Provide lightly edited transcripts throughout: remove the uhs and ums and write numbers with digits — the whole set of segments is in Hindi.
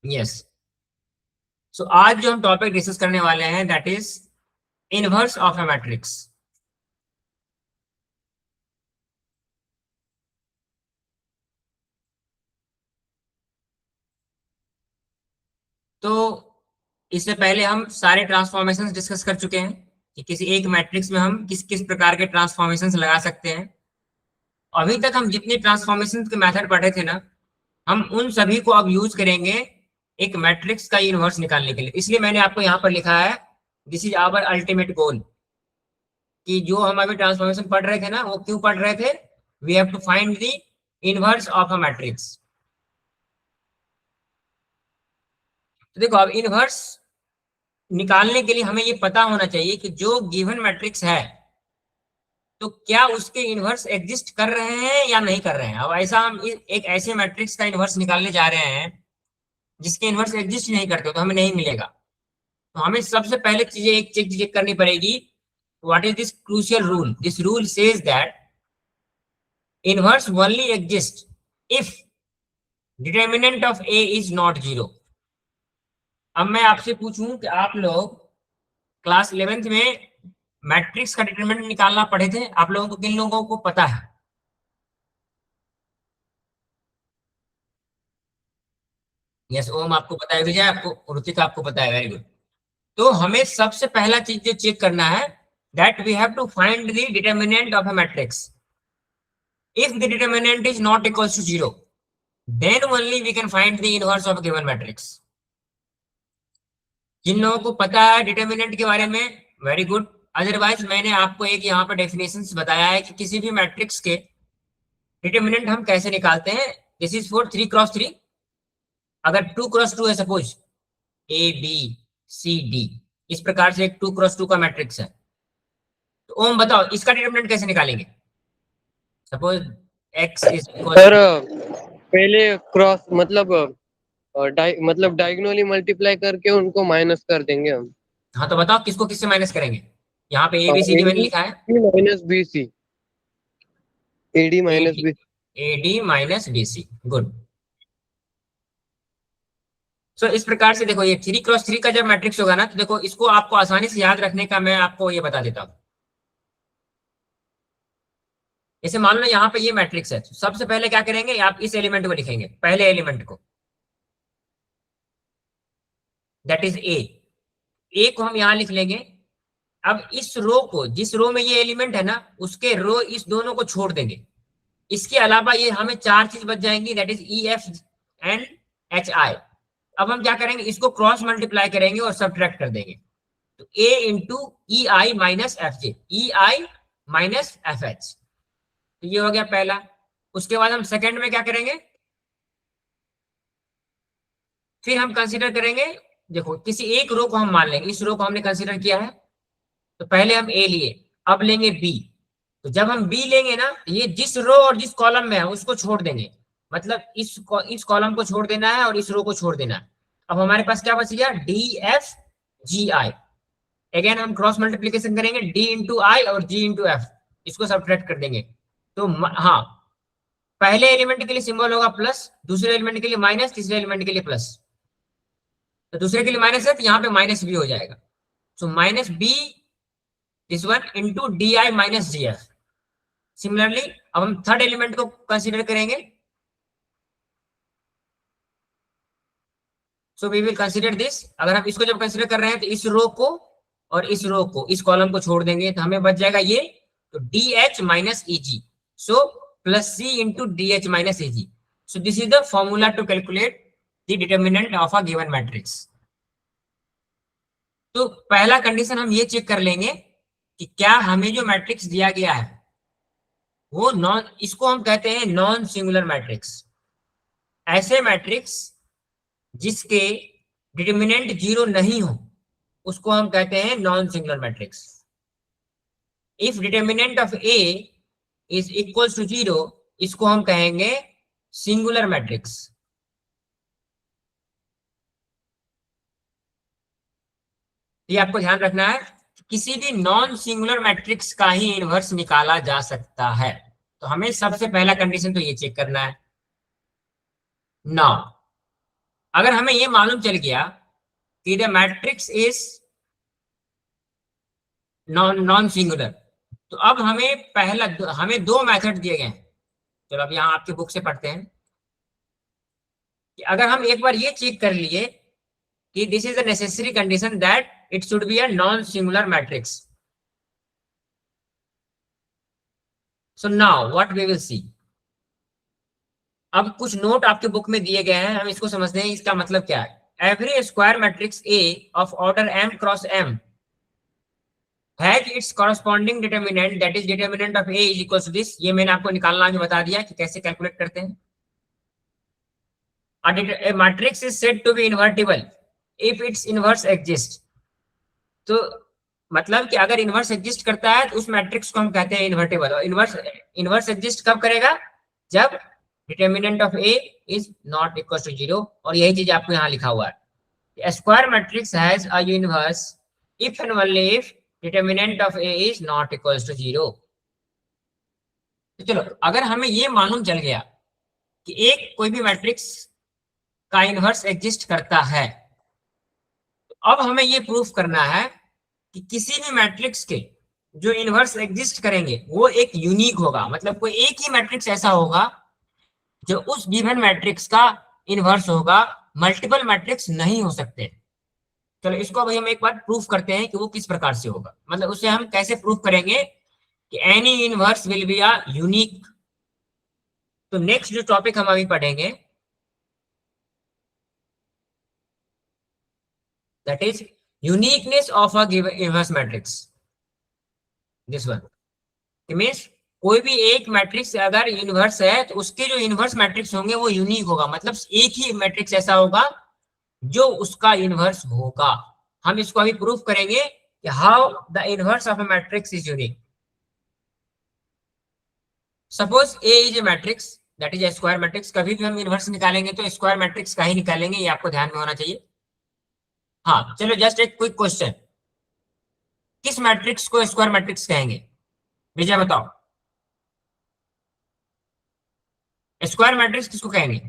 यस। सो आज जो हम टॉपिक डिस्कस करने वाले हैं that is inverse of a matrix. तो इससे पहले हम सारे ट्रांसफॉर्मेशंस डिस्कस कर चुके हैं कि किसी एक मैट्रिक्स में हम किस किस प्रकार के ट्रांसफॉर्मेशंस लगा सकते हैं। अभी तक हम जितने ट्रांसफॉर्मेशन के मेथड पढ़े थे ना, हम उन सभी को अब यूज करेंगे एक मैट्रिक्स का इनवर्स निकालने के लिए। इसलिए मैंने आपको यहाँ पर लिखा है this is our ultimate goal, कि जो हम अभी ट्रांसफॉर्मेशन पढ़ रहे थे ना, वो क्यों पढ़ रहे थे? We have to find the inverse of a matrix. तो देखो, अब इनवर्स निकालने के लिए हमें ये पता होना चाहिए कि जो गिवन मैट्रिक्स है तो क्या उसके इनवर्स एग्जिस्ट कर रहे हैं या नहीं कर रहे हैं। अब ऐसा हम एक ऐसे मैट्रिक्स का इनवर्स निकालने जा रहे हैं जिसके इनवर्स एग्जिस्ट नहीं करते, तो हमें नहीं मिलेगा। तो हमें सबसे पहले चीजें एक चेक करनी पड़ेगी। What is this crucial rule? This rule says that inverse only exist if determinant of A is not zero. अब मैं आपसे पूछूं कि आप लोग क्लास 11th में मैट्रिक्स का डिटरमिनेंट निकालना पढ़े थे? आप लोगों को किन लोगों को पता है? यस, ओम आपको पता है, विजय आपको, ऋतिका आपको पता है, वेरी गुड। तो हमें सबसे पहला चीज जो चेक करना है that we have to find the determinant of a matrix. If the determinant is not equals to zero, then only we can find the inverse of a given matrix. जिन लोगों को पता है डिटर्मिनेंट के बारे में, वेरी गुड। अदरवाइज मैंने आपको एक यहाँ पर डेफिनेशन बताया है कि किसी भी मैट्रिक्स के डिटर्मिनेंट हम कैसे निकालते हैं। This is for 3x3। अगर 2x2 है, suppose A B C D, इस प्रकार से एक 2x2 का मैट्रिक्स है, तो ओम बताओ इसका डिटर्मिनेंट कैसे निकालेंगे? सपोज x इज सर पहले क्रॉस मतलब डायगोनली मल्टीप्लाई करके उनको माइनस कर देंगे हम। हाँ, तो बताओ किसको किससे माइनस करेंगे? यहाँ पे ए बी सी डी मैंने लिखा है। Minus B C, A D minus B. A D minus B C, good. So इस प्रकार से देखो, ये 3x3 का जब मैट्रिक्स होगा ना, तो देखो इसको आपको आसानी से याद रखने का मैं आपको ये बता देता हूँ। जैसे मान लो यहाँ पे ये मैट्रिक्स है, तो सबसे पहले क्या करेंगे, आप इस एलिमेंट को लिखेंगे, पहले एलिमेंट को, दैट इज ए को हम यहाँ लिख लेंगे। अब इस रो को, जिस रो में ये एलिमेंट है ना, उसके रो इस दोनों को छोड़ देंगे। इसके अलावा ये हमें चार चीज बच जाएंगी, that is E F and H I. अब हम क्या करेंगे, इसको क्रॉस मल्टीप्लाई करेंगे और सब्ट्रैक्ट कर देंगे। तो A into E I minus F J, E I minus F H, तो ये हो गया पहला। उसके बाद हम सेकंड में क्या करेंगे, फिर हम कंसीडर करेंगे, देखो किसी एक रो को हम मान लेंगे, इस रो को हमने कंसीडर किया है, तो पहले हम ए लिए, अब लेंगे बी। तो जब हम बी लेंगे ना, ये जिस रो और जिस कॉलम में है उसको छोड़ देंगे, मतलब इस कॉलम को छोड़ देना है और इस रो को छोड़ देना है। अब हमारे पास क्या बच गया, डी एफ जी आई। अगेन हम क्रॉस मल्टीप्लीकेशन करेंगे, डी इंटू आई और जी इंटू एफ, इसको सब्ट्रैक्ट कर देंगे। तो हाँ, पहले एलिमेंट के लिए सिंबल होगा प्लस, दूसरे एलिमेंट के लिए माइनस, तीसरे एलिमेंट के लिए प्लस। तो दूसरे के लिए माइनस है तो यहाँ पे माइनस बी हो जाएगा। So minus B this one into D I minus G F. Similarly अब हम थर्ड एलिमेंट को कंसीडर करेंगे, so we will consider this. अगर हम इसको जब कंसीडर कर रहे हैं तो इस रो को और इस रो को, इस कॉलम को छोड़ देंगे, तो हमें बच जाएगा ये, तो D H minus E G, so plus C into D H minus E G. So this is the formula to calculate the determinant of a given matrix. तो पहला कंडीशन हम ये चेक कर लेंगे कि क्या हमें जो मैट्रिक्स दिया गया है वो नॉन, इसको हम कहते हैं नॉन सिंगुलर मैट्रिक्स। ऐसे मैट्रिक्स जिसके डिटर्मिनेंट जीरो नहीं हो उसको हम कहते हैं non singular matrix. If determinant of A is equals to zero, इसको हम कहेंगे सिंगुलर मैट्रिक्स। ये आपको ध्यान रखना है, किसी भी नॉन सिंगुलर मैट्रिक्स का ही इनवर्स निकाला जा सकता है। तो हमें सबसे पहला कंडीशन तो ये चेक करना है। नाउ अगर हमें ये मालूम चल गया कि the matrix is non singular, तो अब हमें दो मेथड दिए गए हैं। चलो अब यहाँ आपके बुक से पढ़ते हैं कि अगर हम एक बार ये चेक कर लिए कि this is the necessary condition that it should be a non singular matrix, so now what we will see. अब कुछ नोट आपके बुक में दिए गए हैं, हम इसको समझते हैं इसका मतलब क्या है। Every square matrix A of order m cross m has its corresponding determinant that is determinant of A is equal to this. ये मैंने आपको निकालना आगे बता दिया कि कैसे कैलकुलेट करते हैं। A matrix is said to be invertible if its inverse exists। तो मतलब कि अगर इनवर्स एग्जिस्ट करता है तो उस मैट्रिक्स को हम कहते हैं इन्वर्टेबल। और इनवर्स एग्जिस्ट कब करेगा? जब determinant of A is not equal to 0। और यही चीज आपको यहाँ लिखा हुआ है, square matrix has a inverse if and only if determinant of A is not equal to 0। तो चलो अगर हमें ये मालूम चल गया कि एक कोई भी मैट्रिक्स का इनवर्स एग्जिस्ट करता है, तो अब हमें ये प्रूफ करना है कि किसी भी मैट्रिक्स के जो इनवर्स एग्जिस्ट करेंगे वो एक यूनिक होगा। मतलब कोई एक ही मैट्रिक्स ऐसा होगा जो उस गिवन मैट्रिक्स का इनवर्स होगा, मल्टीपल मैट्रिक्स नहीं हो सकते। चलो इसको अभी हम एक बार प्रूफ करते हैं कि वो किस प्रकार से होगा। मतलब उसे हम कैसे प्रूफ करेंगे कि any inverse will be a unique. तो नेक्स्ट जो टॉपिक हम अभी पढ़ेंगे that is uniqueness of a given inverse matrix। this one it means कोई भी एक मैट्रिक्स अगर इनवर्स है तो उसके जो इनवर्स मैट्रिक्स होंगे वो यूनिक होगा। मतलब एक ही मैट्रिक्स ऐसा होगा जो उसका इनवर्स होगा। हम इसको अभी प्रूफ करेंगे कि how the inverse of a matrix is unique. Suppose A is a matrix that is a square matrix. कभी भी हम इनवर्स निकालेंगे तो स्क्वायर मैट्रिक्स का ही निकालेंगे, ये आपको ध्यान में होना चाहिए। हाँ चलो जस्ट एक क्विक क्वेश्चन, किस मैट्रिक्स को स्क्वायर मैट्रिक्स कहेंगे? विजय बताओ, स्क्वायर मैट्रिक्स किसको कहेंगे?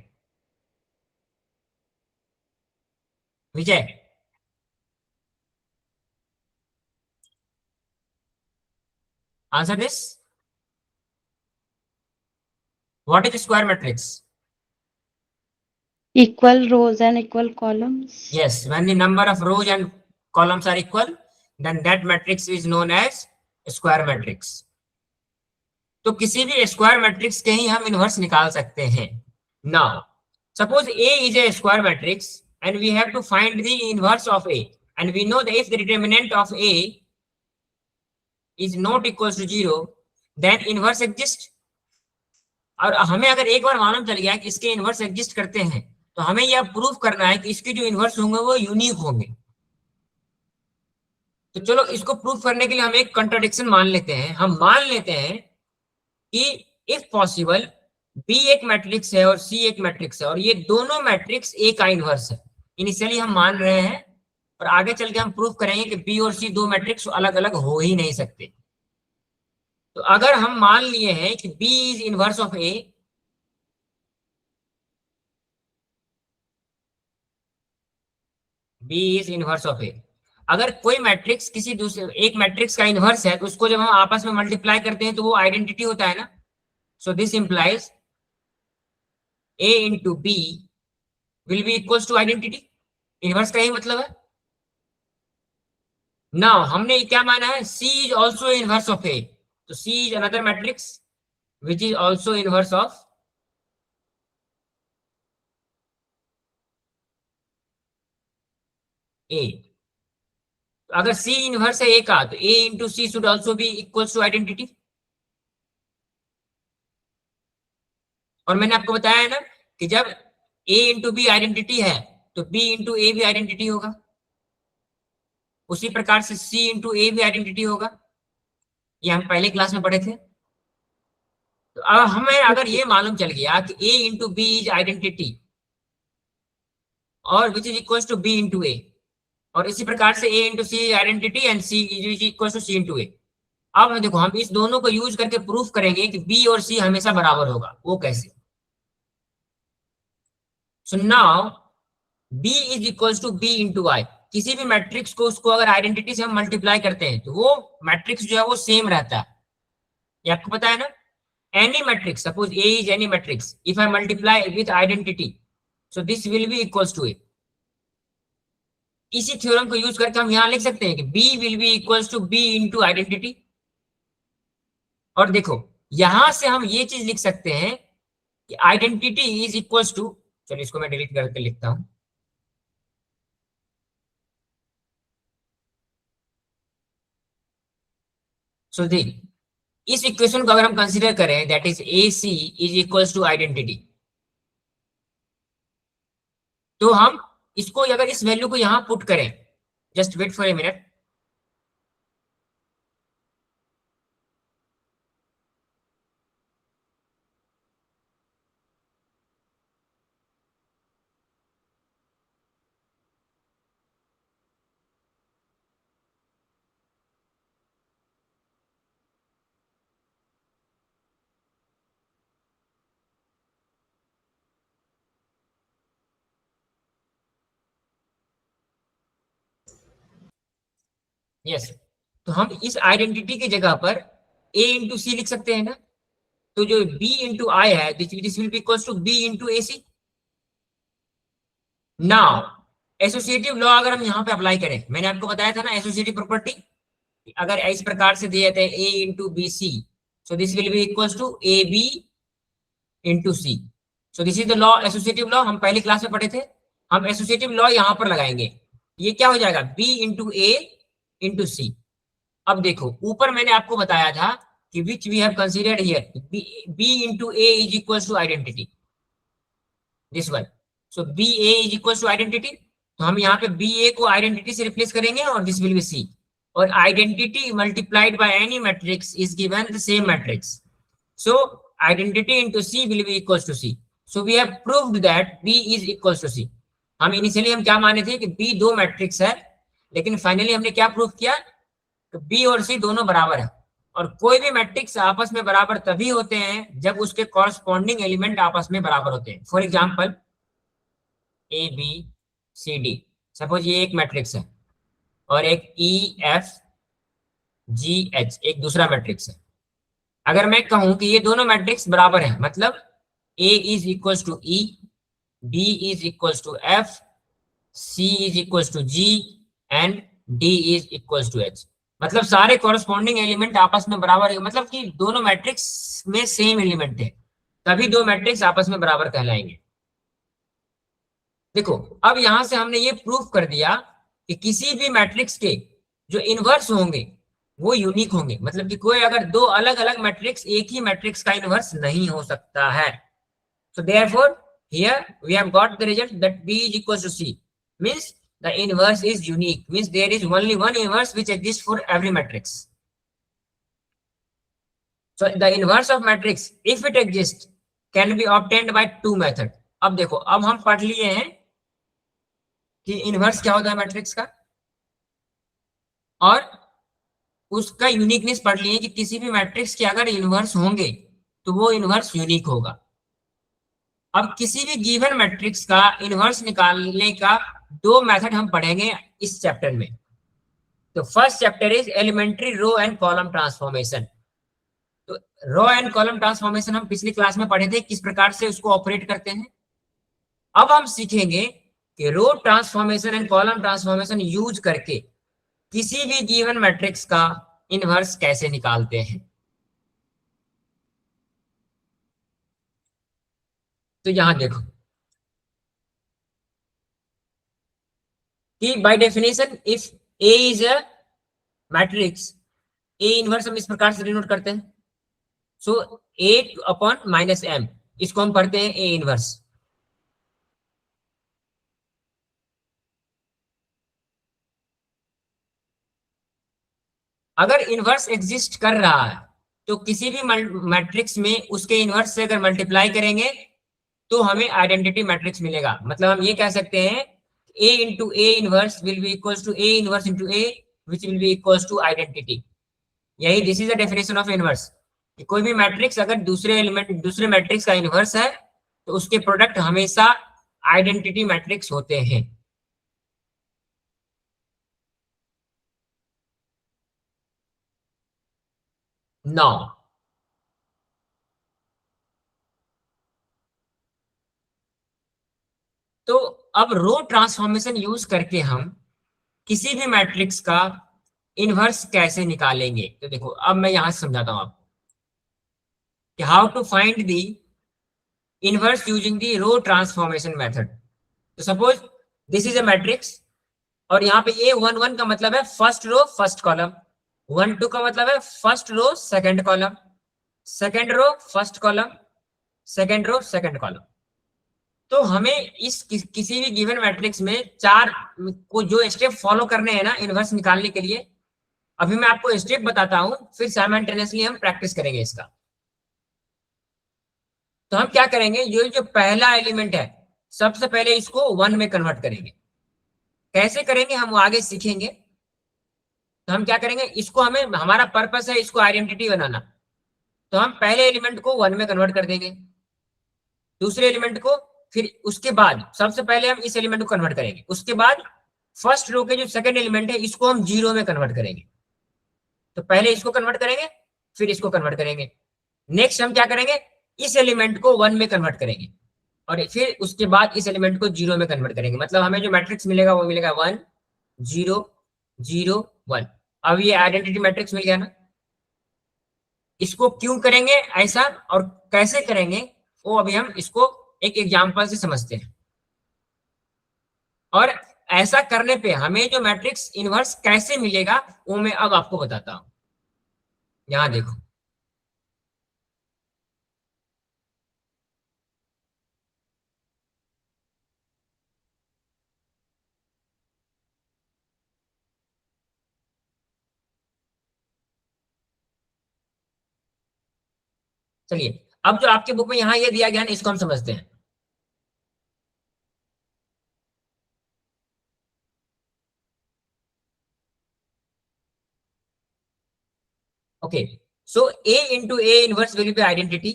Vijay answer this, what is square matrix? Equal rows and equal columns. Yes, when the number of rows and columns are equal, then that matrix is known as square matrix। तो किसी भी स्क्वायर मैट्रिक्स के ही हम इनवर्स निकाल सकते हैं। Now suppose A is a square matrix and we have to find the inverse of A, and we know that if the determinant of A is not equals to 0 then inverse exists। और हमें अगर एक बार मालूम चल गया कि इसके इनवर्स एग्जिस्ट करते हैं तो हमें यह प्रूफ करना है कि इसके जो इनवर्स होंगे वो यूनिक होंगे। तो चलो इसको प्रूफ करने के लिए हम एक कंट्राडिक्शन मान लेते हैं। हम मान लेते हैं कि इफ पॉसिबल बी एक मैट्रिक्स है और सी एक मैट्रिक्स है और ये दोनों मैट्रिक्स ए का इनवर्स है। इनिशियली हम मान रहे हैं और आगे चल के हम प्रूफ करेंगे कि बी और सी दो मैट्रिक्स अलग अलग हो ही नहीं सकते। तो अगर हम मान लिए हैं कि B is inverse of A, B is inverse of A, अगर कोई मैट्रिक्स किसी दूसरे एक मैट्रिक्स का इनवर्स है तो उसको जब हम आपस में मल्टीप्लाई करते हैं तो वो आइडेंटिटी होता है ना। So this implies A into B will be equals to identity. Inverse का ही मतलब है। नाउ हमने क्या माना है, C is also inverse of A, तो C is another matrix which is also inverse of A. अगर सी इनवर्स है ए का तो A into C should also be equals to identity. और मैंने आपको बताया है ना कि जब ए इंटू बी आइडेंटिटी है तो बी इंटू ए भी आइडेंटिटी होगा, उसी प्रकार से सी इंटू ए भी आइडेंटिटी होगा। ये हम पहले क्लास में पढ़े थे। तो अब हमें अगर ये मालूम चल गया कि A into B is identity और which is equal to B into A, और इसी प्रकार से A into C identity and C is equal to C into A. अब देखो हम इस दोनों को यूज करके प्रूफ करेंगे कि बी और सी हमेशा बराबर होगा। वो कैसे? So now B is equals to B into I. किसी भी मैट्रिक्स को उसको अगर आइडेंटिटी से हम मल्टीप्लाई करते हैं तो वो मैट्रिक्स जो है वो सेम रहता है, ये आपको पता है ना। Any matrix, suppose A is any matrix, if I multiply with identity so this will be equals to A। इसी थ्योरम को यूज करके हम यहां लिख सकते हैं कि B will be equals to B into identity. और देखो यहां से हम ये चीज लिख सकते हैं कि आइडेंटिटी इज इक्वल्स टू, चलिए इसको मैं डिलीट करके लिखता हूं। सो देख, इस इक्वेशन को अगर हम कंसीडर करें that is AC is equals to identity, तो हम इसको अगर इस वैल्यू को यहां पुट करें, just wait for a minute, yes, तो हम इस आइडेंटिटी की जगह पर A इंटू सी लिख सकते हैं ना। तो जो B इंटू आई है this will be equals to B into AC। Now associative law अगर हम यहाँ पे अप्लाई करें, मैंने आपको बताया था ना एसोसिएटिव प्रॉपर्टी, अगर इस प्रकार से दिए थे A into B C, so this will be equals to AB into C. So this is the law, associative law हम पहली क्लास में पढ़े थे। हम एसोसिएटिव लॉ यहाँ पर लगाएंगे, ये क्या हो जाएगा B into A into C. अब देखो ऊपर मैंने आपको बताया था कि which we have considered here, B into A is equals to identity, this one. So B A is equal to identity, तो हम यहाँ पे बी ए को आइडेंटिटी से रिप्लेस करेंगे और दिस विल बी सी। और identity multiplied by any matrix is given the same matrix, so identity into C will be equal to C. So we have proved that B is equal to C. हम इनिशियली हम क्या माने थे कि बी दो मैट्रिक्स है, लेकिन फाइनली हमने क्या प्रूव किया कि बी और सी दोनों बराबर है। और कोई भी मैट्रिक्स आपस में बराबर तभी होते हैं जब उसके कॉरस्पॉन्डिंग एलिमेंट आपस में बराबर होते हैं। For example A B C D, suppose ये एक मैट्रिक्स है और एक ई एफ जी एच एक दूसरा मैट्रिक्स है। अगर मैं कहूं कि ये दोनों मैट्रिक्स बराबर है, मतलब A is equal to E, B is equal to F, C is equal to G and D is equal to H, मतलब सारे कॉरस्पॉन्डिंग एलिमेंट आपस में बराबर है, मतलब कि दोनों मैट्रिक्स में सेम एलिमेंट है, तभी दो मैट्रिक्स आपस में बराबर कहलाएंगे। देखो अब यहां से हमने ये प्रूफ कर दिया कि किसी भी मैट्रिक्स के जो इनवर्स होंगे वो यूनिक होंगे, मतलब कि कोई अगर दो अलग अलग मैट्रिक्स एक ही मैट्रिक्स का इनवर्स नहीं हो सकता है। So therefore here we have got the result that B is equals to C, means the inverse is unique, means there is only one inverse which exists for every matrix. So the inverse of matrix if it exists can be obtained by two method. अब देखो अब हम पढ़ लिए हैं कि इनवर्स क्या होता है मैट्रिक्स का, और उसका यूनिकनेस पढ़ लिए कि किसी भी मैट्रिक्स के अगर इनवर्स होंगे तो वो इनवर्स यूनिक होगा। अब किसी भी गिवन मैट्रिक्स का इनवर्स निकालने का दो मेथड हम पढ़ेंगे इस चैप्टर में। तो first chapter is elementary row and column transformation. तो रो एंड कॉलम ट्रांसफॉर्मेशन हम पिछली क्लास में पढ़े थे, किस प्रकार से उसको ऑपरेट करते हैं। अब हम सीखेंगे कि row transformation and column transformation use करके किसी भी गिवन मैट्रिक्स का इनवर्स कैसे निकालते हैं। तो यहां देखो कि by definition if A is a matrix, A inverse हम इस प्रकार से डिनोट करते हैं, सो A अपॉन माइनस M, इसको हम पढ़ते हैं A इनवर्स। अगर इनवर्स एग्जिस्ट कर रहा है तो किसी भी मैट्रिक्स में उसके इनवर्स से अगर मल्टीप्लाई करेंगे तो हमें आइडेंटिटी मैट्रिक्स मिलेगा। मतलब हम ये कह सकते हैं A into A inverse will be equals to A inverse into A which will be equals to identity. यही this is the definition of inverse, कि कोई भी मैट्रिक्स अगर दूसरे मैट्रिक्स का इनवर्स है तो उसके प्रोडक्ट हमेशा आइडेंटिटी मैट्रिक्स होते हैं। नौ, तो अब रो ट्रांसफॉर्मेशन यूज करके हम किसी भी मैट्रिक्स का इनवर्स कैसे निकालेंगे। तो देखो अब मैं यहां से समझाता हूं आपको कि how to find the inverse using the row transformation method. तो suppose this is a matrix और यहाँ पे A11 का मतलब है फर्स्ट रो फर्स्ट कॉलम, 1 2 का मतलब है first row second column, second row first column, second row second column. तो हमें किसी भी गिवन मैट्रिक्स में चार को जो स्टेप फॉलो करने हैं ना इनवर्स निकालने के लिए, अभी मैं आपको स्टेप बताता हूं, फिर साइमल्टेनियसली हम प्रैक्टिस करेंगे इसका। तो हम क्या करेंगे, ये जो पहला एलिमेंट है सबसे पहले इसको 1 में कन्वर्ट करेंगे। कैसे करेंगे हम आगे सीखेंगे। तो हम क्या करेंगे, इसको हमें हमारा पर्पस है इसको आइडेंटिटी बनाना, तो हम पहले एलिमेंट को 1 में कन्वर्ट कर देंगे, दूसरे एलिमेंट को, फिर उसके बाद सबसे पहले हम इस एलिमेंट को कन्वर्ट करेंगे, उसके बाद फर्स्ट रो के जो सेकंड एलिमेंट है इसको हम 0 में कन्वर्ट करेंगे। तो पहले इसको कन्वर्ट करेंगे फिर इसको कन्वर्ट करेंगे। नेक्स्ट हम क्या करेंगे, इस एलिमेंट को 1 में कन्वर्ट करेंगे और फिर उसके बाद इस एलिमेंट को 0 में कन्वर्ट करेंगे। मतलब हमें जो मैट्रिक्स मिलेगा वो मिलेगा 1 0 0 1। अब ये आइडेंटिटी मैट्रिक्स मिल गया ना। इसको क्यों करेंगे ऐसा और कैसे करेंगे वो अभी हम इसको एक एग्जांपल से समझते हैं। और ऐसा करने पे हमें जो मैट्रिक्स इनवर्स कैसे मिलेगा वो मैं अब आपको बताता हूं। यहां देखो, चलिए अब जो आपके बुक में यहां ये दिया गया ना इसको हम समझते हैं। Okay, so A into A inverse will be identity.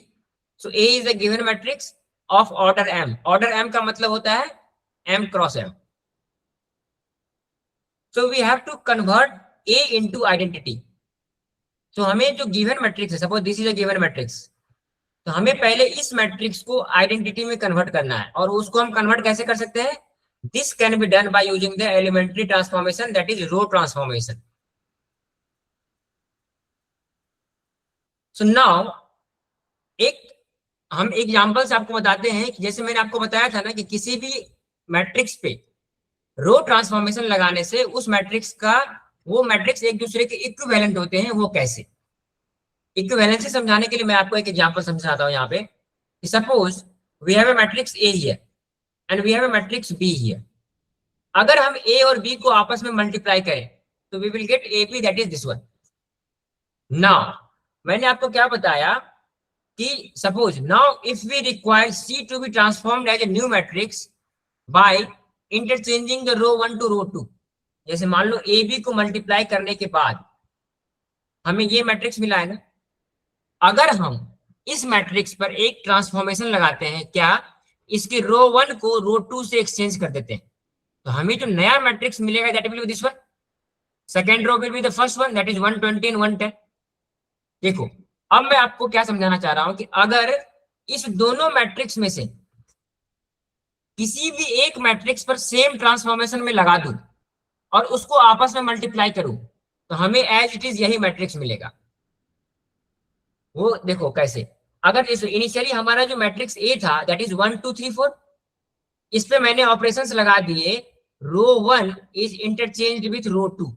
So A is a given matrix of order M. Order M का मतलब होता है M cross M. So we have to convert A into identity. So हमें जो given matrix है, suppose this is a given matrix, तो हमें पहले इस मैट्रिक्स को आइडेंटिटी में कन्वर्ट करना है। और उसको हम कन्वर्ट कैसे कर सकते हैं, this can be done by using the elementary transformation that is row transformation. So now हम एग्जांपल से आपको बताते हैं कि जैसे मैंने आपको बताया था ना कि किसी भी मैट्रिक्स पे रो ट्रांसफॉर्मेशन लगाने से उस मैट्रिक्स का वो मैट्रिक्स एक दूसरे के इक्विवेलेंट होते हैं, वो कैसे। इक्विवेलेंसी समझाने के लिए मैं आपको एक एग्जांपल समझाता हूं यहाँ पे। Suppose we have a matrix A here and we have a matrix B here. अगर हम A और B को आपस में मल्टीप्लाई करें तो we will get AP that is this one. Now मैंने आपको क्या बताया कि suppose now if we require C to be transformed as a new matrix by interchanging the row 1 to row 2। जैसे मान लो AB को मल्टीप्लाई करने के बाद हमें ये मैट्रिक्स मिला है ना। अगर हम इस मैट्रिक्स पर एक ट्रांसफॉर्मेशन लगाते हैं, क्या इसके रो 1 को रो 2 से एक्सचेंज कर देते हैं, तो हमें जो नया मैट्रिक्स मिलेगा that will be this one. Second row will be the first one that is 120 and 110। देखो अब मैं आपको क्या समझाना चाह रहा हूं कि अगर इस दोनों मैट्रिक्स में से किसी भी एक मैट्रिक्स पर सेम ट्रांसफॉर्मेशन में लगा दूं और उसको आपस में मल्टीप्लाई करूं तो हमें एज इट इज यही मैट्रिक्स मिलेगा। वो देखो कैसे, अगर इनिशियली हमारा जो मैट्रिक्स ए था दैट इज 1 2 3 4, इस पे मैंने ऑपरेशंस लगा दिए, row 1 is interchanged with row 2।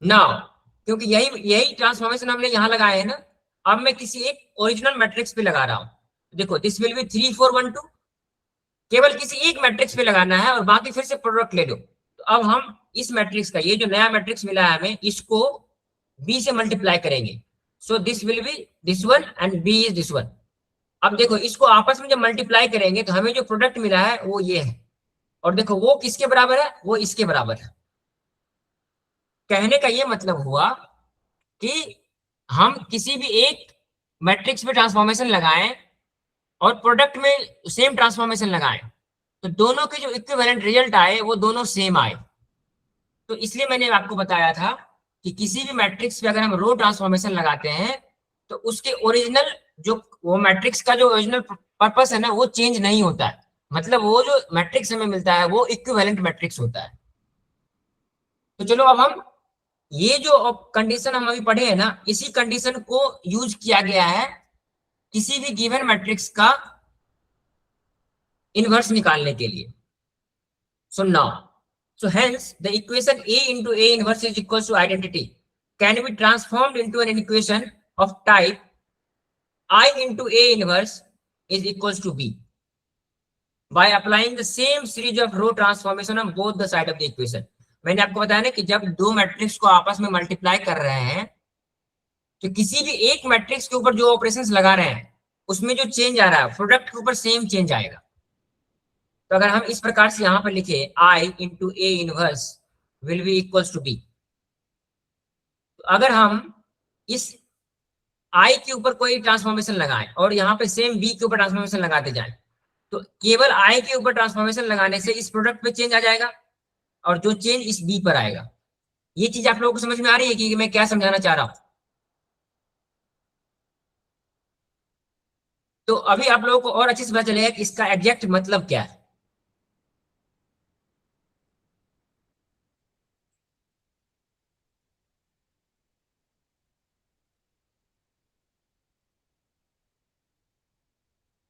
Now क्योंकि यही ट्रांसफॉर्मेशन हमने यहां लगाए है ना, अब मैं किसी एक ओरिजिनल मैट्रिक्स पे लगा रहा हूं। देखो दिस विल बी 3 4 1 2, केवल किसी एक मैट्रिक्स पे लगाना है और बाकी फिर से प्रोडक्ट ले लो। तो अब हम इस मैट्रिक्स का ये जो नया मैट्रिक्स मिला है हमें, इसको B से मल्टीप्लाई करेंगे। सो this will be this one and B is this one. अब देखो इसको आपस में जब मल्टीप्लाई करेंगे तो हमें जो प्रोडक्ट मिला है वो ये है, और देखो वो किसके बराबर है, वो इसके बराबर है। कहने का ये मतलब हुआ कि हम किसी भी एक मैट्रिक्स पे ट्रांसफॉर्मेशन लगाएं और प्रोडक्ट में सेम ट्रांसफॉर्मेशन लगाएं, तो दोनों के जो इक्विवेलेंट रिजल्ट आए वो दोनों सेम आए। तो इसलिए मैंने आपको बताया था कि किसी भी मैट्रिक्स पे अगर हम रो ट्रांसफॉर्मेशन लगाते हैं तो उसके ओरिजिनल जो वो मैट्रिक्स का जो ओरिजिनल पर्पस है ना वो चेंज नहीं होता है, मतलब वो जो मैट्रिक्स हमें मिलता है वो इक्विवेलेंट मैट्रिक्स होता है। तो चलो अब हम ये जो कंडीशन हम अभी पढ़े हैं ना, इसी कंडीशन को यूज किया गया है किसी भी गिवन मैट्रिक्स का इनवर्स निकालने के लिए। So now, so hence the equation A into A inverse is equals to identity can be transformed into an equation of type I into A inverse is equals to B by applying the same series of row transformation on both the side of the equation. मैंने आपको बताया ना कि जब दो मैट्रिक्स को आपस में मल्टीप्लाई कर रहे हैं तो किसी भी एक मैट्रिक्स के ऊपर जो ऑपरेशंस लगा रहे हैं उसमें जो चेंज आ रहा है प्रोडक्ट के ऊपर सेम चेंज आएगा। तो अगर हम इस प्रकार से यहां पर लिखे I into A inverse will be equals to B, तो अगर हम इस I के ऊपर कोई ट्रांसफॉर्मेशन लगाएं और यहाँ पे सेम B के ऊपर ट्रांसफॉर्मेशन लगाते जाएं तो केवल I के ऊपर ट्रांसफॉर्मेशन लगाने से इस प्रोडक्ट पे चेंज आ जाएगा और जो चेंज इस B पर आएगा। ये चीज आप लोगों को समझ में आ रही है कि मैं क्या समझाना चाह रहा हूं? तो अभी आप लोगों को और अच्छे से पता चलेगा कि इसका एग्जैक्ट मतलब क्या है।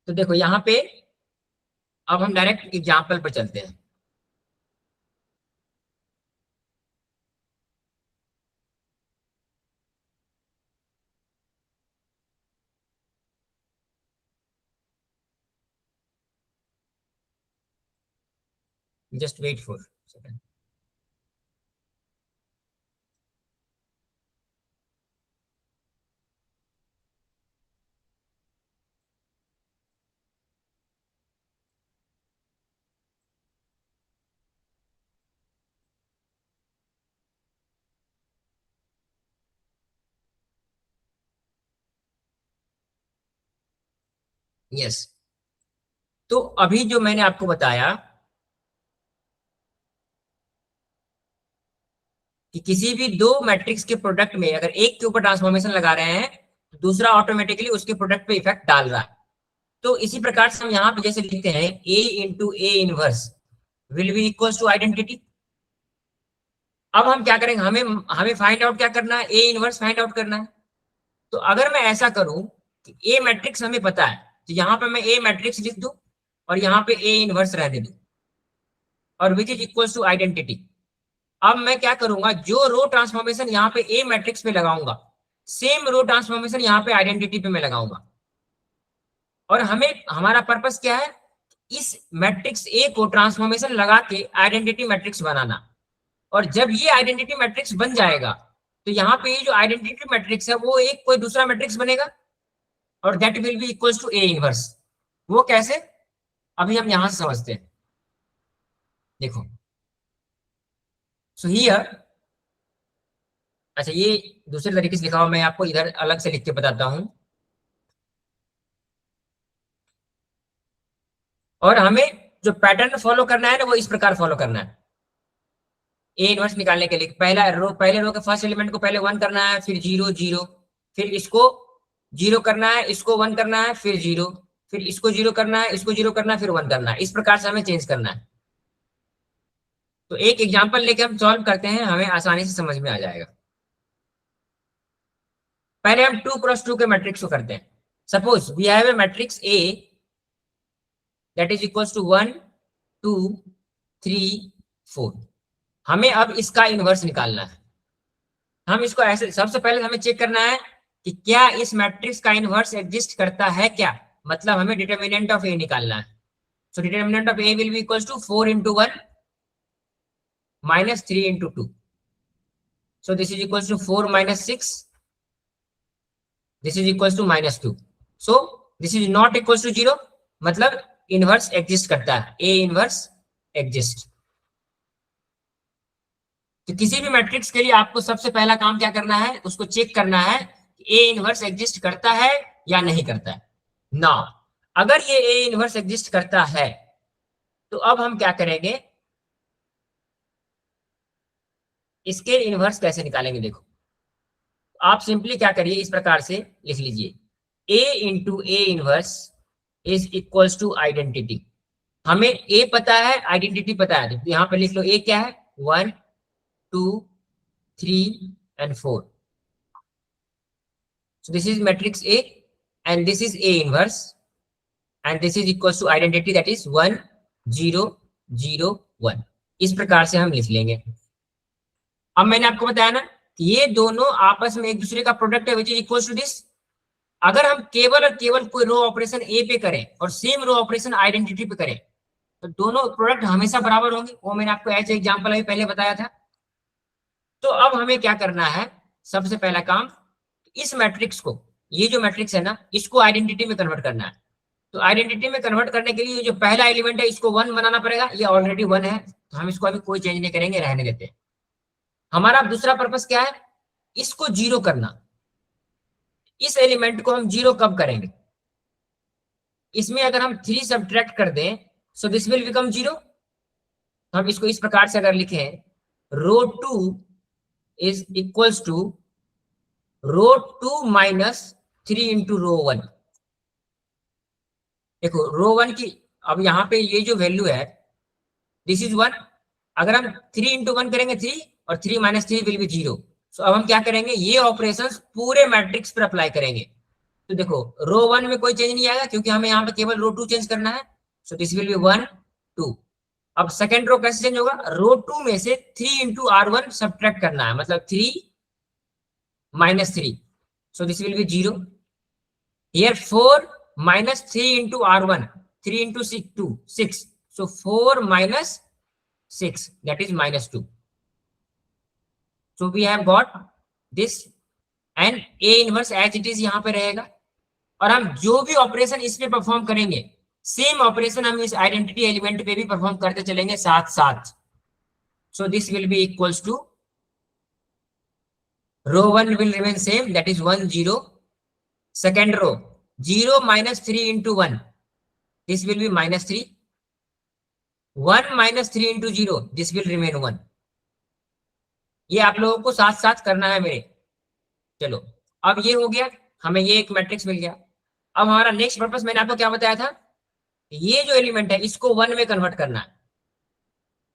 तो देखो यहाँ पे अब हम डायरेक्ट एग्जाम्पल पर चलते हैं। Just wait for second. Yes, तो अभी जो मैंने आपको बताया कि किसी भी दो मैट्रिक्स के प्रोडक्ट में अगर एक के ऊपर ट्रांसफॉर्मेशन लगा रहे हैं तो दूसरा ऑटोमेटिकली उसके प्रोडक्ट पे इफेक्ट डाल रहा है। तो इसी प्रकार से हम यहाँ पे जैसे लिखते हैं A into A inverse will be equal to identity. अब हम क्या करेंगे, हमें हमें फाइंड आउट क्या करना है, A इनवर्स फाइंड आउट करना है। तो अगर मैं ऐसा करूं कि A मैट्रिक्स हमें पता है तो यहाँ पे मैं A मैट्रिक्स लिख दूं और यहाँ पे A इनवर्स रहने दूं और which is equal to identity. अब मैं क्या करूंगा, जो रो ट्रांसफॉर्मेशन यहाँ पे ए मैट्रिक्स पे लगाऊंगा सेम रो ट्रांसफॉर्मेशन यहाँ पे आइडेंटिटी पे मैं लगाऊंगा। और हमें हमारा पर्पस क्या है, इस मैट्रिक्स ए को ट्रांसफॉर्मेशन लगा के आइडेंटिटी मैट्रिक्स बनाना। और जब ये आइडेंटिटी मैट्रिक्स बन जाएगा तो यहाँ पे ये जो आइडेंटिटी मैट्रिक्स है वो एक कोई दूसरा मैट्रिक्स बनेगा और that will be equal to A inverse. वो कैसे, अभी हम यहां से समझते हैं। देखो सो हियर, अच्छा ये दूसरे तरीके से लिखा हुआ मैं आपको इधर अलग से लिख के बताता हूं। और हमें जो पैटर्न फॉलो करना है ना वो इस प्रकार फॉलो करना है। ए इनवर्स निकालने के लिए पहले रो के फर्स्ट एलिमेंट को पहले 1 करना है, फिर 0 0, फिर इसको 0 करना है, इसको 1 करना है, फिर 0, फिर इसको 0 करना है, इसको 0 करना है, फिर 1 करना है। इस प्रकार से हमें चेंज करना है। तो एक एग्जांपल लेके हम सॉल्व करते हैं, हमें आसानी से समझ में आ जाएगा। पहले हम 2 क्रॉस 2 के मैट्रिक्स को करते हैं। Suppose we have a matrix A that is equals to 1 2 3 4। हमें अब इसका इनवर्स निकालना है। हम इसको ऐसे, सबसे पहले हमें चेक करना है कि क्या इस मैट्रिक्स का इनवर्स एग्जिस्ट करता है क्या, मतलब हमें डिटर्मिनेंट ऑफ ए निकालना है। So determinant of A will be equals to 4 into 1 minus 3 into 2. So this is equals to 4 minus 6. This is equals to minus 2. So this is not equals to 0, मतलब इनवर्स एग्जिस्ट करता है, ए इनवर्स एग्जिस्ट। तो किसी भी मैट्रिक्स के लिए आपको सबसे पहला काम क्या करना है, उसको चेक करना है कि ए इनवर्स एग्जिस्ट करता है या नहीं करता है। नाउ अगर ये ए इनवर्स एग्जिस्ट करता है तो अब हम क्या करेंगे, इसके इनवर्स कैसे निकालेंगे। देखो आप सिंपली क्या करिए, इस प्रकार से लिख लीजिए A into A inverse is equals to identity. हमें ए पता है, आइडेंटिटी पता है, तो यहाँ पे लिख लो ए क्या है, 1 2 3 and 4. So this is matrix A and this is A inverse and this is equals to identity that is 1 0 0 1. इस प्रकार से हम लिख लेंगे। अब मैंने आपको बताया ना कि ये दोनों आपस में एक दूसरे का प्रोडक्ट है, which is equals to this. अगर हम केवल और केवल कोई रो ऑपरेशन ए पे करें और सेम रो ऑपरेशन आइडेंटिटी पे करें तो दोनों प्रोडक्ट हमेशा बराबर होंगे। वो मैंने आपको ऐसे एग्जांपल अभी पहले बताया था। तो अब हमें क्या करना है, सबसे पहला काम, इस मैट्रिक्स को, ये जो मैट्रिक्स है ना, इसको आइडेंटिटी में कन्वर्ट करना है। तो आइडेंटिटी में कन्वर्ट करने के लिए जो पहला एलिमेंट है इसको 1 बनाना पड़ेगा। ये ऑलरेडी 1 है तो हम इसको अभी कोई चेंज नहीं करेंगे, रहने देते हैं। हमारा दूसरा पर्पस क्या है, इसको 0 करना। इस एलिमेंट को हम 0 कब करेंगे, इसमें अगर हम 3 सब्ट्रैक्ट कर दें सो दिस विल बिकम 0। हम इसको इस प्रकार से अगर लिखें, row 2 is equals to row 2 minus 3 into row 1। देखो रो 1 की अब यहाँ पे ये जो वैल्यू है दिस इज 1। अगर हम 3 इंटू 1 करेंगे 3 और 3 माइनस 3 विल बी 0। सो अब हम क्या करेंगे, ये ऑपरेशंस पूरे मैट्रिक्स पर अप्लाई करेंगे। तो देखो रो 1 में कोई चेंज नहीं आएगा क्योंकि हमें यहाँ पे केवल रो 2 चेंज करना है। So this will be 1 2। अब सेकेंड रो कैसे चेंज होगा, रो 2 में से 3 इंटू R1 सब्ट्रैक्ट करना है, मतलब 3 minus 3. So this will be 0. Here 4 minus 3 into R1. 3 into 6, 2, 6. So 4 minus 6, that is minus 2. So we have got this and A inverse as it is यहाँ पे रहेगा। और हम जो भी ऑपरेशन इसमें परफॉर्म करेंगे सेम ऑपरेशन हम इस आइडेंटिटी एलिमेंट पे भी परफॉर्म करते चलेंगे साथ साथ। So this will be equals to row 1 will remain same, that is 1 0. Second row 0 minus 3 into 1, this will be minus 3. 1 minus 3 into 0, this will remain 1. ये आप लोगों को साथ साथ करना है मेरे। चलो अब ये हो गया, हमें ये एक मैट्रिक्स मिल गया। अब हमारा नेक्स्ट पर्पस मैंने आपको क्या बताया था, ये जो एलिमेंट है इसको 1 में कन्वर्ट करना है।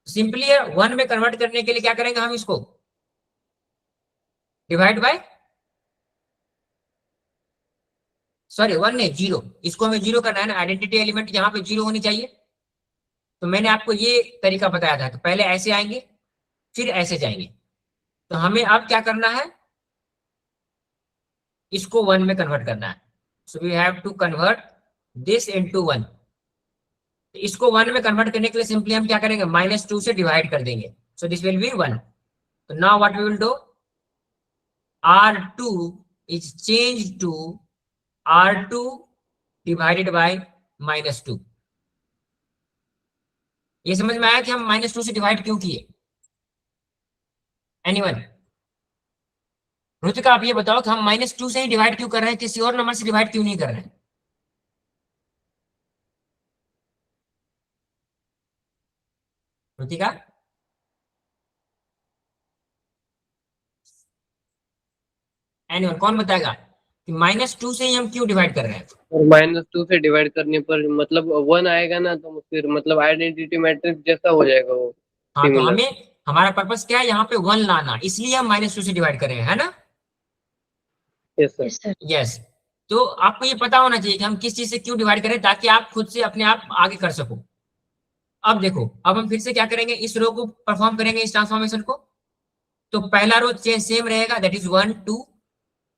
सिंपली 1 में कन्वर्ट करने के लिए क्या करेंगे, हम इसको डिवाइड बाय, सॉरी 1 नहीं 0, इसको हमें 0 करना है ना, आइडेंटिटी एलिमेंट यहाँ पे 0 होनी चाहिए। तो मैंने आपको ये तरीका बताया था, तो पहले ऐसे आएंगे फिर ऐसे जाएंगे। तो हमें अब क्या करना है, इसको 1 में कन्वर्ट करना है। So we have to convert this into 1। इसको 1 में कन्वर्ट करने के लिए सिंपली हम क्या करेंगे, -2 से डिवाइड कर देंगे। So this will be 1। तो now what we will do, R2 is changed to R2 divided by -2। ये समझ में आया कि हम -2 से डिवाइड क्यों किए? एनीवन? रुचिका आप ये बताओ कि हम -2 से ही डिवाइड क्यों कर रहे हैं, किसी और नंबर से डिवाइड क्यों नहीं कर रहे हैं? रुचिका एनीवन कौन बताएगा कि -2 से ही हम क्यों डिवाइड कर रहे हैं? और -2 से डिवाइड करने पर मतलब 1 आएगा ना, तो फिर मतलब आइडेंटिटी मैट्रिक्स जैसा हो जाएगा वो। हाँ तो similar। हमें हमारा पर्पस क्या है, यहाँ पे 1 लाना, इसलिए हम -2 से डिवाइड कर रहे हैं, है ना? Yes sir. Yes, sir. Yes. तो आपको ये पता होना चाहिए कि हम किस चीज से क्यों डिवाइड करें, ताकि आप खुद से अपने आप आगे कर सको। अब देखो, अब हम फिर से क्या करेंगे, इस रो को परफॉर्म करेंगे, इस ट्रांसफॉर्मेशन को। तो पहला रो चेंज सेम रहेगा, that is 1 2।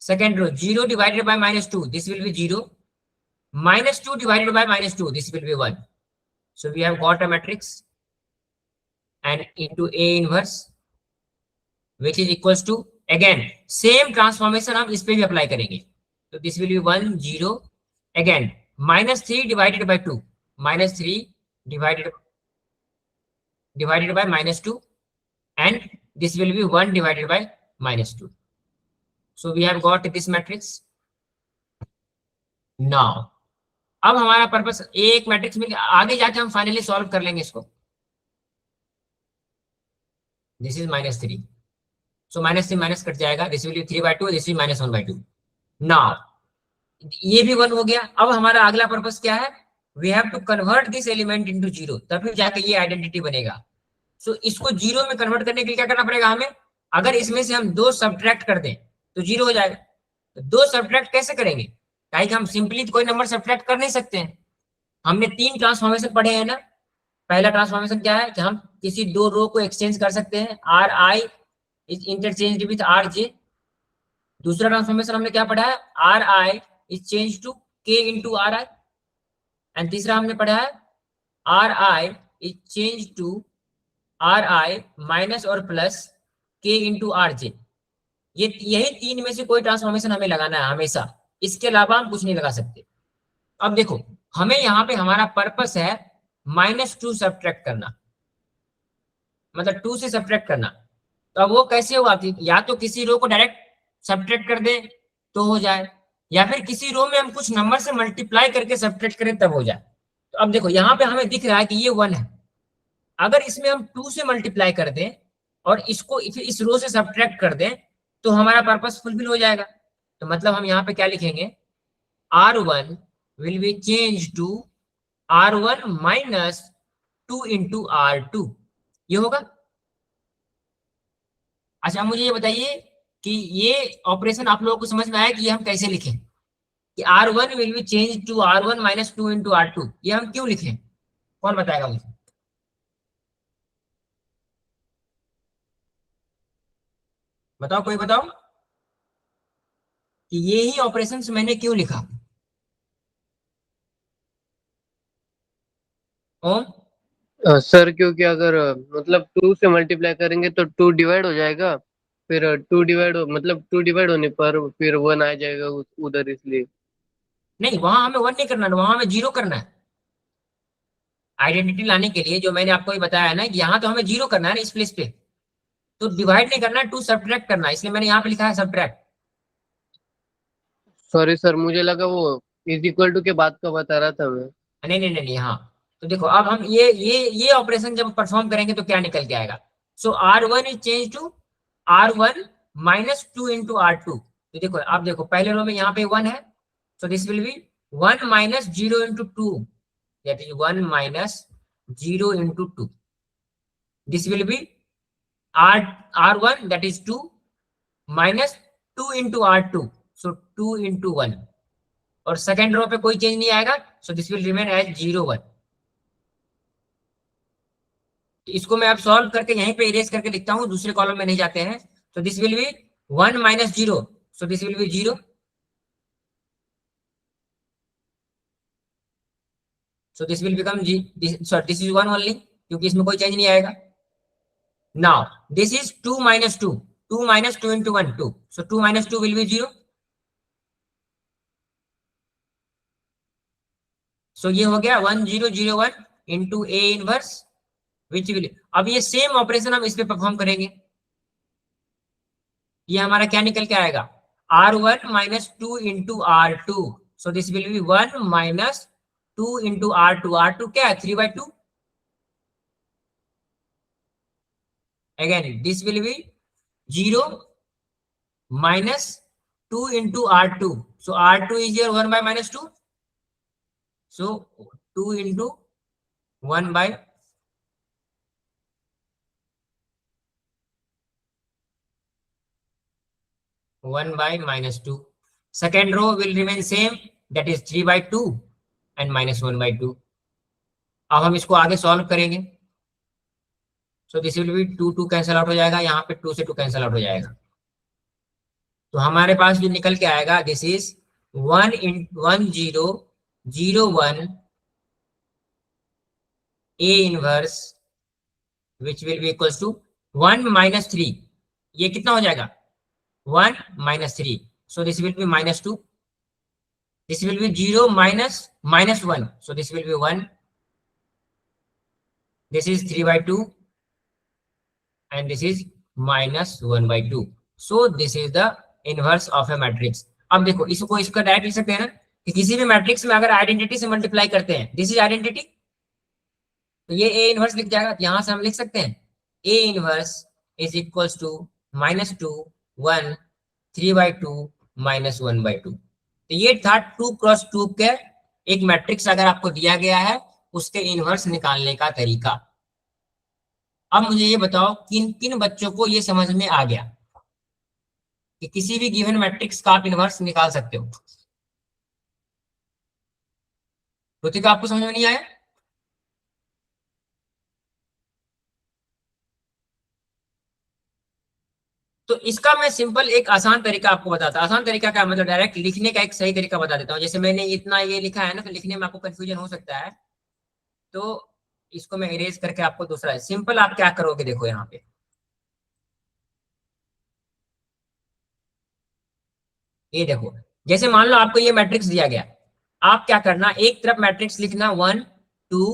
Second row 0 divided by -2, this will be 0। -2 divided by -2, this will be 1। So we have got a matrix and into A inverse which is equals to, again same transformation हम इस पे भी अप्लाई करेंगे। तो this will be 1 0, again -3 divided by 2, -3 divided by -2, and this will be 1 divided by -2. So we have got this matrix. Now अब हमारा पर्पस एक मैट्रिक्स मिल गया, आगे जाके हम फाइनली सॉल्व कर लेंगे इसको। This is -3, so -3 minus cut जाएगा, this will be 3/2, this is -1/2। Now ये भी 1 हो गया। अब हमारा अगला पर्पस क्या है, we have to convert this element into 0, तभी जाके ये आइडेंटिटी बनेगा। सो इसको 0 में कन्वर्ट करने के लिए क्या करना पड़ेगा हमें, अगर इसमें से हम 2 सब्ट्रैक्ट कर दें तो 0 हो जाएगा। तो 2 सब्ट्रैक्ट कैसे करेंगे, काहे कि हम सिंपली कोई नंबर सब्ट्रैक्ट कर नहीं सकते हैं। हमने 3 ट्रांसफॉर्मेशन पढ़े हैं ना। पहला ट्रांसफॉर्मेशन क्या है कि हम किसी 2 रो को एक्सचेंज कर सकते हैं, R I is interchange with R J. दूसरा ट्रांसफॉर्मेशन हमने क्या पढ़ा है, R I is change to K into R I. And तीसरा हमने पढ़ा है R I is change to R I minus और plus K into R J. यही 3 में से कोई ट्रांसफॉर्मेशन हमें लगाना है हमेशा, इसके अलावा हम कुछ नहीं लगा सकते। अब देखो हमें यहाँ पे हमारा पर्पस है -2 सब्ट्रैक्ट करना, मतलब 2 से सब्ट्रैक्ट करना। तो अब वो कैसे होगा कि या तो किसी रो को डायरेक्ट सब्ट्रैक्ट कर दे तो हो जाए, या फिर किसी रो में हम कुछ नंबर से मल्टीप्लाई करके सब्ट्रैक्ट करें तब हो जाए। तो अब देखो यहाँ पे हमें दिख रहा है कि ये 1 है, अगर इसमें हम 2 से मल्टीप्लाई कर दें और इसको फिर इस रो से सब्ट्रैक्ट कर दें तो हमारा पर्पस फुलफिल हो जाएगा। तो मतलब हम यहाँ पे क्या लिखेंगे, R1 will be change to R1 minus 2 into R2, ये होगा। अच्छा मुझे ये बताइए कि ये ऑपरेशन आप लोगों को समझ में आया कि ये हम कैसे लिखें, कि R1 will be change to R1 minus 2 into R2, ये हम क्यों लिखें, कौन बताएगा मुझे। बताओ, कोई बताओ कि ये ही ऑपरेशंस मैंने क्यों लिखा। ओम, सर क्योंकि अगर मतलब 2 से मल्टीप्लाई करेंगे तो 2 डिवाइड हो जाएगा, फिर 2 डिवाइड मतलब 2 डिवाइड होने पर फिर 1 आ जाएगा उधर, इसलिए। नहीं वहां हमें 1 नहीं करना है, वहां हमें 0 करना है। आइडेंटिटी लाने के लिए जो मैंने आपको ये बताया है ना, यहाँ तो हमें 0 करना है ना इस प्लेस पे, तो डिवाइड नहीं करना है, 2 सब्ट्रैक्ट करना है, इसलिए मैंने यहाँ पे लिखा है सब्ट्रैक्ट। सॉरी सर, मुझे लगा वो इज इक्वल टू के बाद का बता रहा था मैं। नहीं नहीं नहीं नहीं, हाँ। तो देखो अब हम ये ऑपरेशन जब परफॉर्म करेंगे तो क्या निकल के आएगा, so R1 is change to R1 minus 2 into R2। तो देखो आप देखो पहले रो में यहाँ पे 1 है, so this will be 1 minus 0 into 2, that is 1 minus 0 into 2। This will be R1 that is 2 minus 2 into R2, so 2 into 1। और सेकेंड रो पे कोई चेंज नहीं आएगा, so this will remain as 0 1। तो इसको मैं अब सॉल्व करके यहीं पे इरेज करके लिखता हूं, दूसरे कॉलम में नहीं जाते हैं। तो this will be 1 minus 0, so this will be 0, so this will become sorry this is 1 only, क्योंकि इसमें कोई चेंज नहीं आएगा। Now this is 2 minus 2, 2 minus 2 into 1 2, so 2 minus 2 will be 0। सो ये हो गया 1 0 0 1 into A inverse which will. अब ये सेम ऑपरेशन हम इस पे परफॉर्म करेंगे, ये हमारा क्या निकल के आएगा, R1 minus 2 into R2, so this will be 1 minus 2 into R2। R2 क्या है, 3/2। Again this will be 0 minus 2 into R2, so R2 is your 1 by minus 2, so 2 into 1 by 1 by minus 2. Second row will remain same, that is 3/2 and minus 1/2. अब हम इसको आगे सॉल्व करेंगे, सो this will B 2 2 cancel out हो जाएगा, यहाँ पे 2 से 2 कैंसल आउट हो जाएगा। तो हमारे पास जो निकल के आएगा this is 1 0 0 1 A inverse which will be equals to 1 minus 3, ये कितना हो जाएगा 1 minus 3, so this will be minus 2, this will be 0 minus minus 1, so this will be 1, this is 3/2 and this is minus 1/2, so this is the inverse of a matrix। अब देखो इसको इसका डायरेक्ट लिख सकते हैं ना, कि किसी भी मैट्रिक्स में अगर आइडेंटिटी से मल्टीप्लाई करते हैं, दिस इज आइडेंटिटी, तो ये ए इनवर्स लिख जाएगा। तो यहां से हम लिख सकते हैं A inverse is equals to -2 1 3/2 -1/2। तो ये था 2x2 के एक मैट्रिक्स अगर आपको दिया गया है उसके इनवर्स निकालने का तरीका। अब मुझे ये बताओ किन किन बच्चों को ये समझ में आ गया कि किसी भी गिवन मैट्रिक्स का आप इनवर्स निकाल सकते हो। रुतिका, आपको समझ में नहीं आया? तो इसका मैं सिंपल एक आसान तरीका आपको बताता हूं। आसान तरीका क्या मतलब, डायरेक्ट लिखने का एक सही तरीका बता देता हूँ। जैसे मैंने इतना ये लिखा है ना, तो लिखने में आपको कंफ्यूजन हो सकता है, तो इसको मैं इरेज करके आपको दूसरा सिंपल आप क्या करोगे, देखो यहाँ पे ये देखो, जैसे मान लो आपको ये मैट्रिक्स दिया गया, आप क्या करना, एक तरफ मैट्रिक्स लिखना 1 2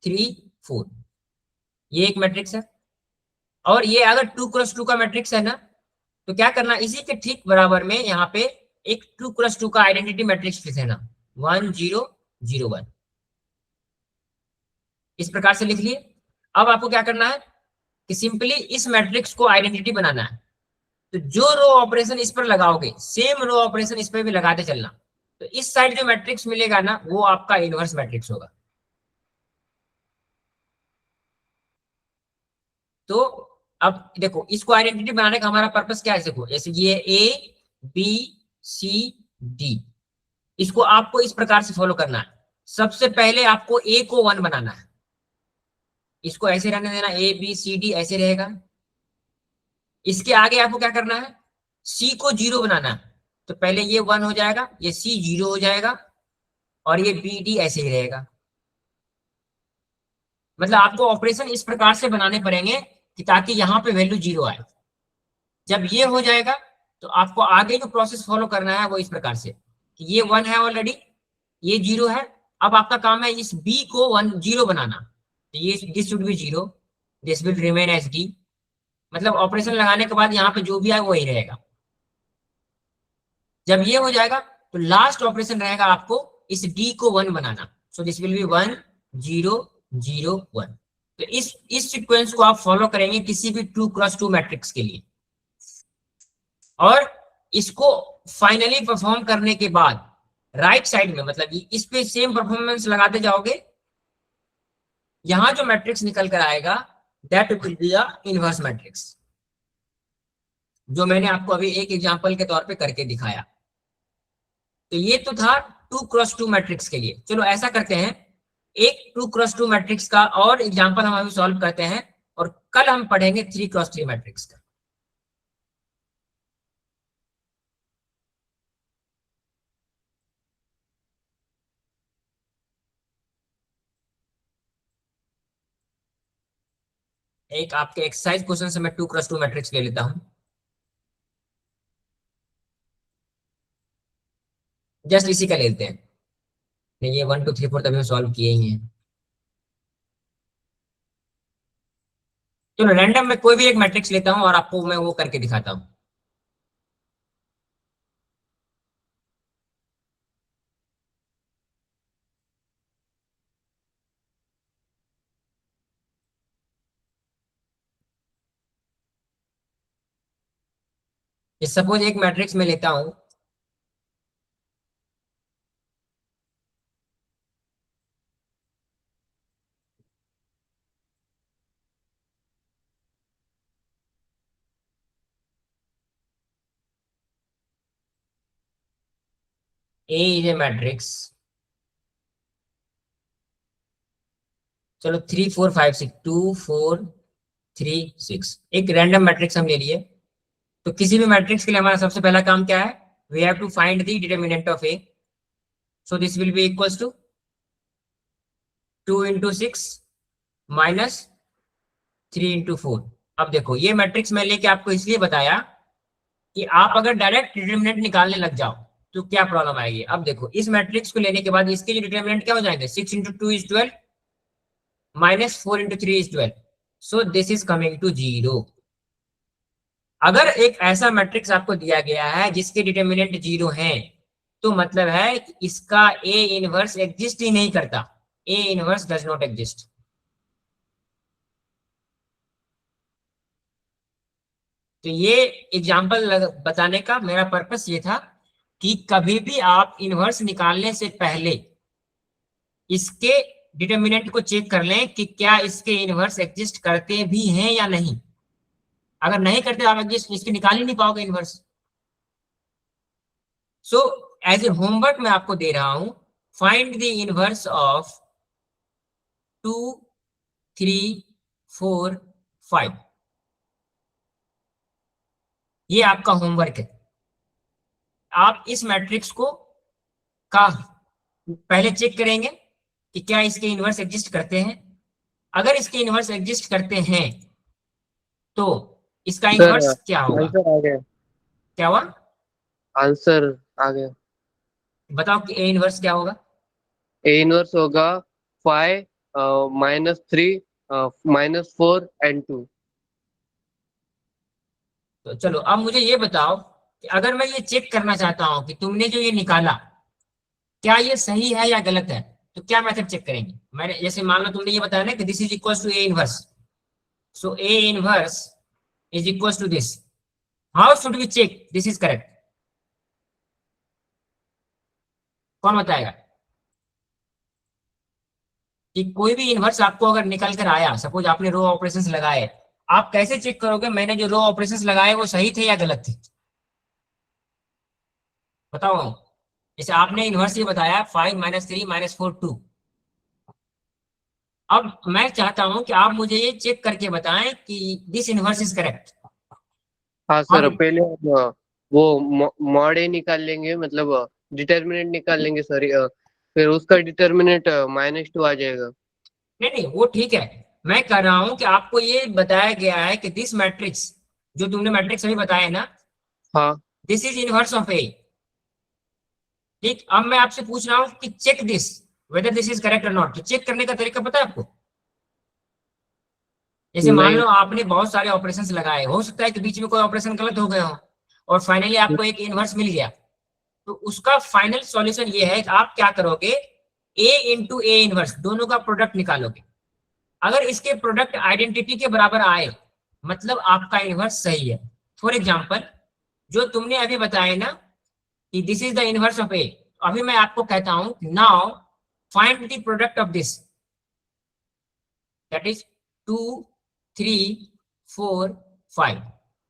3 4, ये एक मैट्रिक्स है। और ये अगर 2x2 का मैट्रिक्स है ना, तो क्या करना, इसी के ठीक बराबर में यहाँ पे एक 2x2 का आइडेंटिटी मैट्रिक्स लिख देना 1 0 0 1, इस प्रकार से लिख लिए। अब आपको क्या करना है कि सिंपली इस मैट्रिक्स को आइडेंटिटी बनाना है। तो जो रो ऑपरेशन इस पर लगाओगे सेम रो ऑपरेशन इस पर भी लगाते चलना। तो इस साइड जो मैट्रिक्स मिलेगा ना वो आपका इनवर्स मैट्रिक्स होगा। तो अब देखो इसको आइडेंटिटी बनाने का हमारा पर्पस क्या है, देखो जैसे ये ए बी सी डी, इसको आपको इस प्रकार से फॉलो करना है। सबसे पहले आपको ए को 1 बनाना है, इसको ऐसे रहने देना, ए बी सी डी ऐसे रहेगा। इसके आगे आपको क्या करना है, सी को 0 बनाना है। तो पहले ये 1 हो जाएगा, ये सी 0 हो जाएगा, और ये बी डी ऐसे ही रहेगा। मतलब आपको ऑपरेशन इस प्रकार से बनाने पड़ेंगे कि ताकि यहाँ पे वैल्यू 0 आए। जब ये हो जाएगा तो आपको आगे जो प्रोसेस फॉलो करना है वो इस प्रकार से कि ये 1 है ऑलरेडी, ये 0 है। अब आपका काम है इस b को 1 0 बनाना। तो ये this should be 0, this will remain as d। मतलब ऑपरेशन लगाने के बाद यहाँ पे जो भी आए वही रहेगा। जब ये हो जाएगा तो लास्ट ऑपरेशन रहेगा आपको इस d को 1 बनाना। So this will be 1 0 0 1। तो इस सीक्वेंस को आप फॉलो करेंगे किसी भी 2x2 मैट्रिक्स के लिए। और इसको फाइनली परफॉर्म करने के बाद राइट साइड में, मतलब इस पे सेम परफॉर्मेंस लगाते जाओगे, यहां जो मैट्रिक्स निकल कर आएगा that will be the inverse matrix, जो मैंने आपको अभी एक एग्जांपल के तौर पे करके दिखाया। तो ये तो था 2x2 मैट्रिक्स के लिए। चलो ऐसा करते हैं, एक 2x2 मैट्रिक्स का और एग्जांपल हम अभी सॉल्व करते हैं, और कल हम पढ़ेंगे 3x3 मैट्रिक्स का। एक आपके एक्सरसाइज क्वेश्चन से मैं 2x2 मैट्रिक्स ले लेता हूं, जस्ट इसी का लेते हैं। नहीं, ये 1 2 3 4 तभी हम सॉल्व किए ही हैं। चलो रैंडम में कोई भी एक मैट्रिक्स लेता हूं और आपको मैं वो करके दिखाता हूं। सपोज एक मैट्रिक्स में लेता हूं, ए इज ए मैट्रिक्स, चलो 3 4 5 6 2 4 3 6, एक रैंडम मैट्रिक्स हम ले लिए। तो किसी भी मैट्रिक्स के लिए हमारा सबसे पहला काम क्या है, we have to find the determinant of A. So this will be equals to 2 × 6 minus 3 × 4। अब देखो ये मैट्रिक्स मैं लेके आपको इसलिए बताया कि आप अगर डायरेक्ट डिटरमिनेंट निकालने लग जाओ तो क्या प्रॉब्लम आएगी। अब देखो इस मैट्रिक्स को लेने के बाद इसके जो डिटरमिनेंट क्या हो जाएंगे, 6 × 2 = 12 minus 4 × 3 = 12। So this is coming to 0। अगर एक ऐसा मैट्रिक्स आपको दिया गया है जिसके डिटरमिनेंट 0 है, तो मतलब है कि इसका ए इनवर्स एग्जिस्ट ही नहीं करता, A inverse does not exist. तो ये एग्जाम्पल बताने का मेरा पर्पस ये था कि कभी भी आप इनवर्स निकालने से पहले इसके डिटर्मिनेंट को चेक कर लें कि क्या इसके इनवर्स एग्जिस्ट करते भी हैं या नहीं। अगर नहीं करते आप एग्जिस्ट इसके निकाल ही नहीं पाओगे inverse. So as a homework मैं आपको दे रहा हूं, फाइंड द इनवर्स ऑफ 2, 3, 4, 5। ये आपका होमवर्क है। आप इस मैट्रिक्स को का पहले चेक करेंगे कि क्या इसके इनवर्स एग्जिस्ट करते हैं। अगर इसके इनवर्स एग्जिस्ट करते हैं तो इसका सर इनवर्स क्या होगा? आंसर आ गया, क्या हुआ? आंसर आ गया। बताओ कि ए इनवर्स क्या होगा? ए इनवर्स होगा 5 -3 -4 and 2। तो चलो अब मुझे ये बताओ कि अगर मैं ये चेक करना चाहता हूं कि तुमने जो ये निकाला क्या ये सही है या गलत है, तो क्या मेथड चेक करेंगे? मैंने जैसे मान लो तुमने ये बताया ना कि this is equal to A inverse, so A inverse is equal to this. How should we check this is correct? कौन बताएगा? कि कोई भी इनवर्स आपको अगर निकल कर आया, सपोज आपने रो ऑपरेशंस लगाए, आप कैसे चेक करोगे मैंने जो रो ऑपरेशंस लगाए वो सही थे या गलत थे? बताओ। जैसे आपने इनवर्स ये बताया 5 -3 -4 2। अब मैं चाहता हूं कि आप मुझे ये चेक करके बताएं कि दिस इनवर्स इज करेक्ट। हाँ सर, पहले हम वो मॉड ए निकाल लेंगे, मतलब डिटर्मिनेंट निकाल लेंगे सर। फिर उसका डिटर्मिनेंट -2 आ जाएगा। नहीं नहीं वो ठीक है, मैं कह रहा हूं कि आपको ये बताया गया है कि दिस मैट्रिक्स, जो तुमने मैट्रिक्स अभी बताया ना, हाँ this is inverse of A. ठीक, अब मैं आपसे पूछ रहा हूं कि check this whether this is correct और नॉट। तो चेक करने का तरीका पता है आपको? जैसे मान नहीं। लो आपने बहुत सारे ऑपरेशंस लगाए, हो सकता है कि बीच में कोई ऑपरेशन गलत हो गया हो और फाइनली आपको एक इनवर्स मिल गया। तो उसका फाइनल सॉल्यूशन ये है कि आप क्या करोगे, ए इंटू ए इनवर्स दोनों का प्रोडक्ट निकालोगे। अगर इसके प्रोडक्ट आइडेंटिटी के बराबर आए मतलब आपका इनवर्स सही है। फॉर एग्जाम्पल जो तुमने अभी बताया ना कि this is the inverse of A, अभी मैं आपको कहता हूं now find the product of this, that is 2, 3, 4, 5।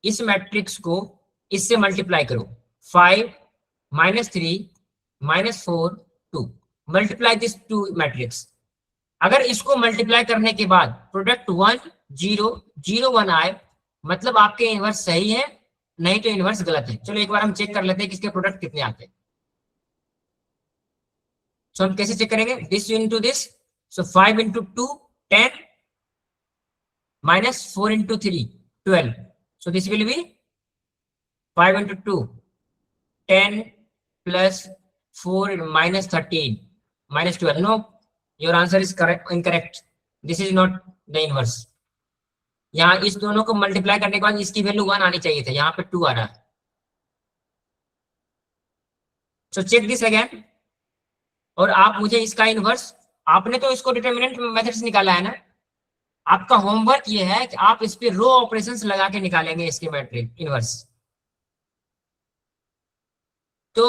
इस मैट्रिक्स को इससे मल्टीप्लाई करो, 5 -3 -4 2, मल्टीप्लाई दिस टू मैट्रिक्स। अगर इसको मल्टीप्लाई करने के बाद प्रोडक्ट 1 0 0 1 आए मतलब आपके इनवर्स सही है, नहीं तो इनवर्स गलत है। चलो एक बार हम चेक कर लेते हैं कि इसके प्रोडक्ट कितने आते हैं। सो हम कैसे चेक करेंगे, this into this, so 5 into 2 10 -4 into 3 12, so this will be 5 into 2 10 plus 4 -13 -12। No, your answer is correct, incorrect, this is not the inverse. यहाँ इस दोनों को मल्टीप्लाई करने के बाद इसकी वैल्यू 1 आनी चाहिए था, यहाँ पे 2 आ रहा है। सो चेक दिस अगेन, और आप मुझे इसका इनवर्स, आपने तो इसको डिटर्मिनेंट मेथड से निकाला है ना, आपका होमवर्क ये है कि आप इस पे रो ऑपरेशंस लगा के निकालेंगे इसके मैट्रिक इनवर्स। तो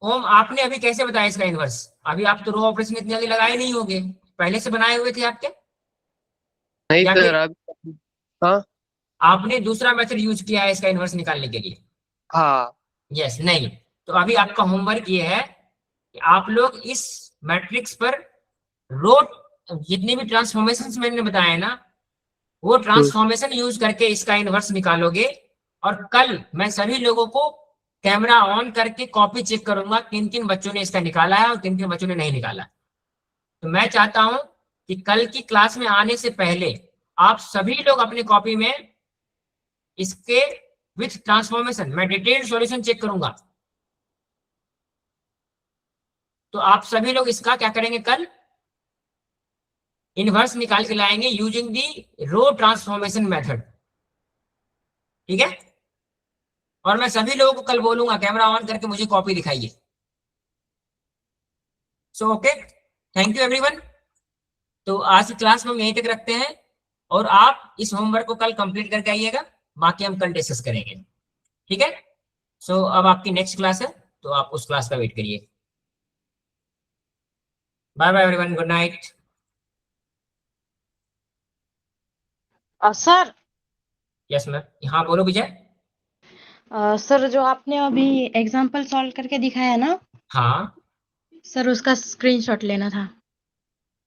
ओम आपने अभी कैसे बताया इसका इनवर्स? अभी आप तो रो ऑपरेशन इतनी जल्दी लगाए नहीं होंगे, पहले से बनाए हुए थे आपके, नहीं या सर फिर अभी। हाँ आपने दूसरा मेथड यूज किया है इसका इनवर्स निकालने के लिए? हाँ। यस नहीं। तो अभी आपका होमवर्क ये है कि आप लोग इस मैट्रिक्स पर रो, जितनी भी ट्रांसफॉर्मेशन मैंने बताया ना, वो ट्रांसफॉर्मेशन यूज करके इसका इनवर्स निकालोगे। और कल मैं सभी लोगों को कैमरा ऑन करके कॉपी चेक करूंगा किन किन बच्चों ने इसका निकाला है और किन किन बच्चों ने नहीं निकाला। तो मैं चाहता हूं कि कल की क्लास में आने से पहले आप सभी लोग अपनी कॉपी में इसके विथ ट्रांसफॉर्मेशन मैं डिटेल्ड सॉल्यूशन चेक करूंगा। तो आप सभी लोग इसका क्या करेंगे, कल इनवर्स निकाल के लाएंगे using the row transformation method. ठीक है? और मैं सभी लोगों को कल बोलूंगा कैमरा ऑन करके मुझे कॉपी दिखाइए। So okay, thank you everyone. तो आज की क्लास में हम यहीं तक रखते हैं और आप इस होमवर्क को कल कंप्लीट करके आइएगा, बाकी हम कल डिस्कस करेंगे, ठीक है। सो अब आपकी नेक्स्ट क्लास है, तो आप उस क्लास का वेट करिए। Bye bye everyone, good night. Sir yes ma'am, हाँ बोलो विजय। सर जो आपने अभी एग्जाम्पल सॉल्व करके दिखाया ना हाँ सर, उसका स्क्रीनशॉट लेना था।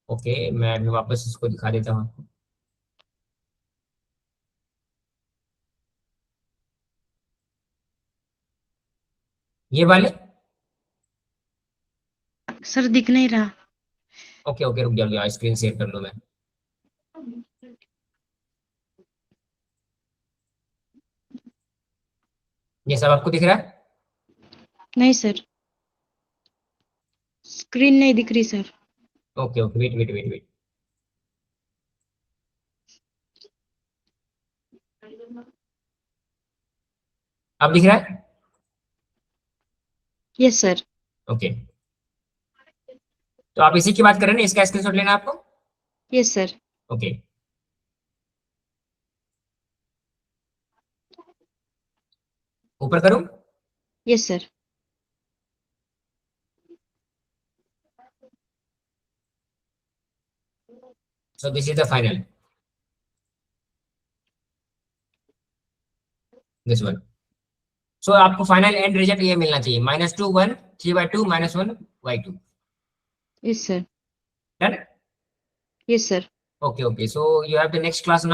ओके, मैं अभी वापस इसको दिखा देता हूँ। ये वाले, सर दिख नहीं रहा। ओके ओके, रुक जाओ, स्क्रीन शेयर कर लूँ मैं। ये सब आपको दिख रहा है? नहीं सर, स्क्रीन नहीं दिख रही sir. Okay okay, wait wait wait wait. अब दिख रहा है? Yes sir. ओके, तो आप इसी की बात कर रहे हैं ना, इसका स्क्रीनशॉट लेना है आपको? Yes sir. ओके, ऊपर करूं? Yes sir. So this is the final, this one. So आपको फाइनल एंड रिजल्ट ये मिलना चाहिए, -2 1 3/2 -1 y2। Yes sir. Done? Yes sir. Okay, so you have the next class now.